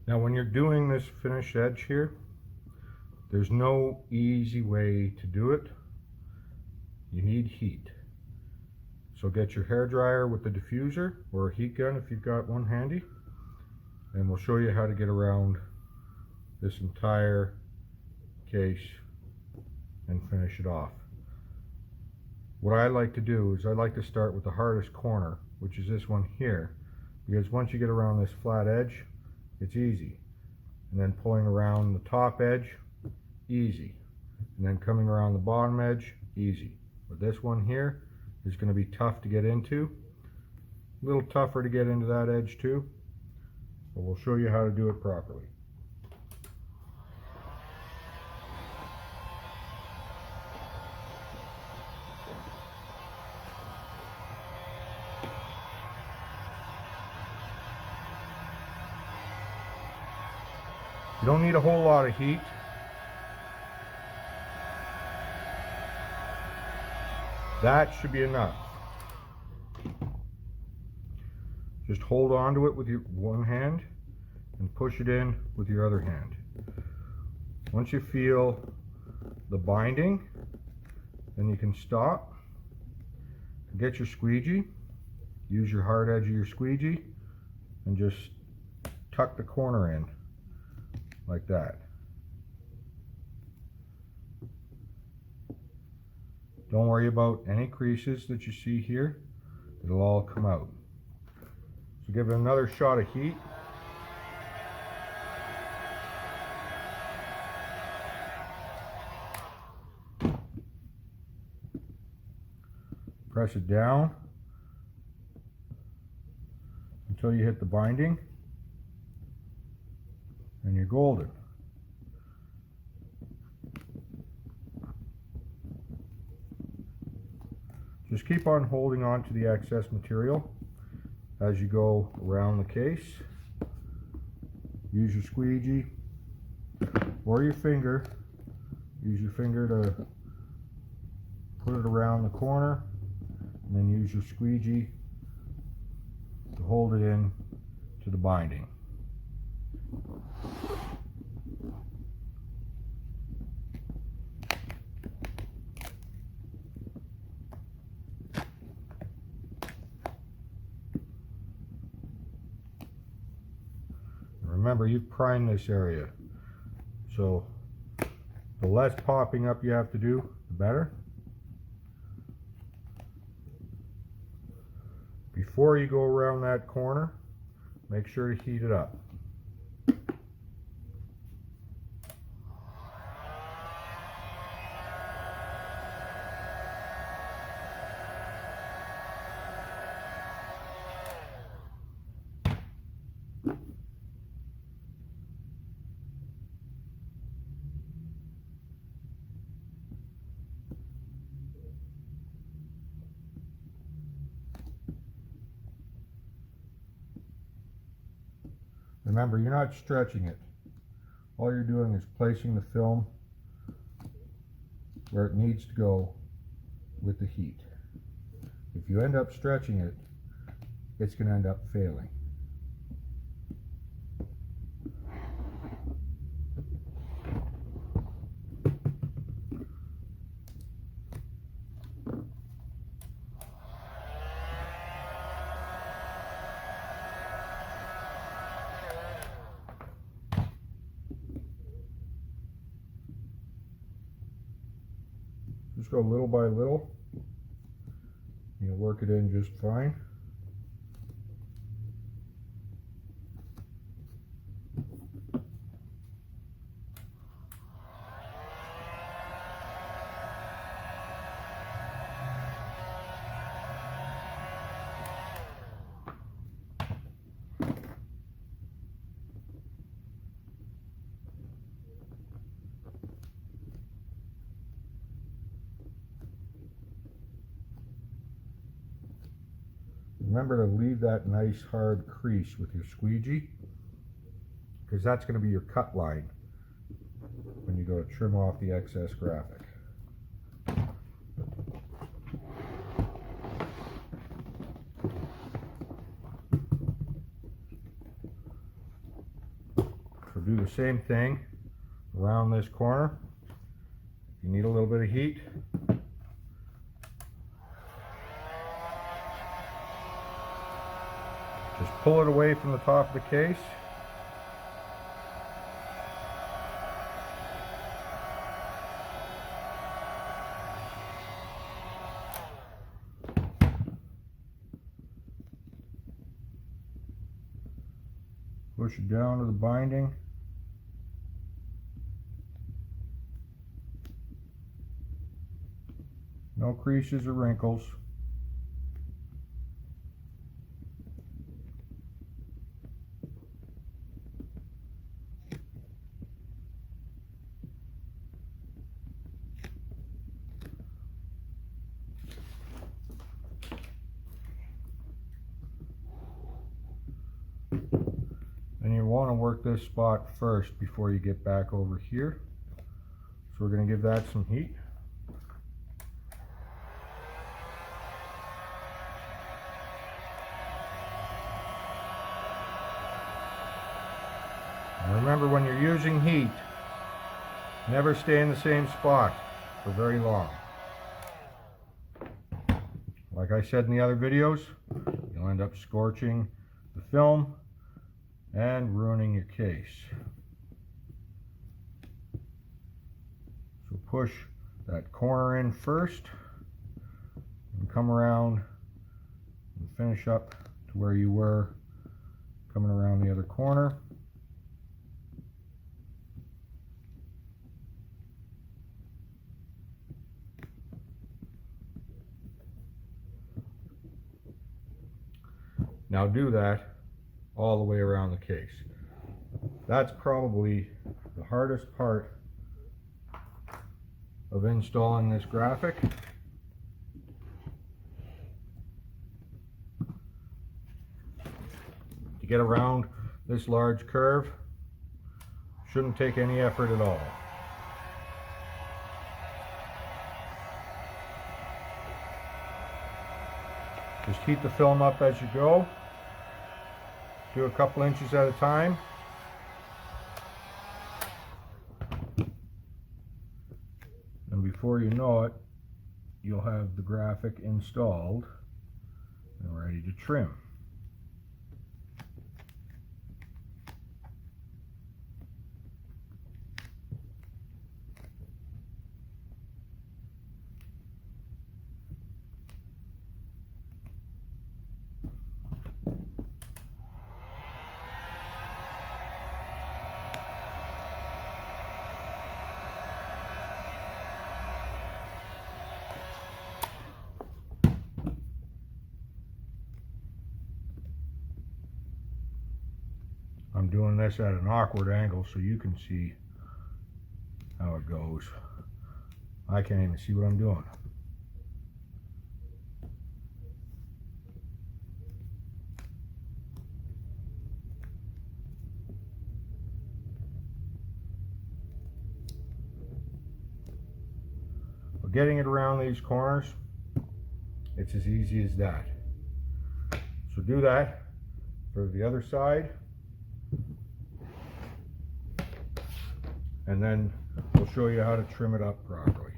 Now when you're doing this finished edge here, there's no easy way to do it. You need heat. So get your hair dryer with the diffuser or a heat gun if you've got one handy, and we'll show you how to get around this entire case and finish it off. What I like to do is I like to start with the hardest corner, which is this one here, because once you get around this flat edge, it's easy. And then pulling around the top edge, easy. And then coming around the bottom edge, easy. But this one here is going to be tough to get into. A little tougher to get into that edge too, but we'll show you how to do it properly. You don't need a whole lot of heat. That should be enough. Just hold on to it with your one hand and push it in with your other hand. Once you feel the binding, then you can stop. Get your squeegee, use your hard edge of your squeegee, and just tuck the corner in like that. Don't worry about any creases that you see here. It'll all come out. So give it another shot of heat. Press it down until you hit the binding, and you're golden. Just keep on holding on to the excess material as you go around the case. Use your squeegee or your finger. Use your finger to put it around the corner, and then use your squeegee to hold it in to the binding. Remember, you've primed this area, so the less popping up you have to do, the better. Before you go around that corner, make sure to heat it up. Remember, you're not stretching it. All you're doing is placing the film where it needs to go with the heat. If you end up stretching it, it's going to end up failing. Just go little by little. You'll work it in just fine. Remember to leave that nice hard crease with your squeegee, because that's going to be your cut line when you go to trim off the excess graphic. do the same thing around this corner. You need a little bit of heat. Just pull it away from the top of the case. Push it down to the binding. No creases or wrinkles. And you want to work this spot first before you get back over here. So we're going to give that some heat. And remember, when you're using heat, never stay in the same spot for very long. Like I said in the other videos, you'll end up scorching the film and ruining your case. So push that corner in first and come around and finish up to where you were coming around the other corner. Now do that all the way around the case. That's probably the hardest part of installing this graphic. To get around this large curve shouldn't take any effort at all. Just heat the film up as you go. Do a couple inches at a time. And before you know it, you'll have the graphic installed and ready to trim. I'm doing this at an awkward angle so you can see how it goes. I can't even see what I'm doing. But getting it around these corners, it's as easy as that. So do that for the other side. And then we'll show you how to trim it up properly.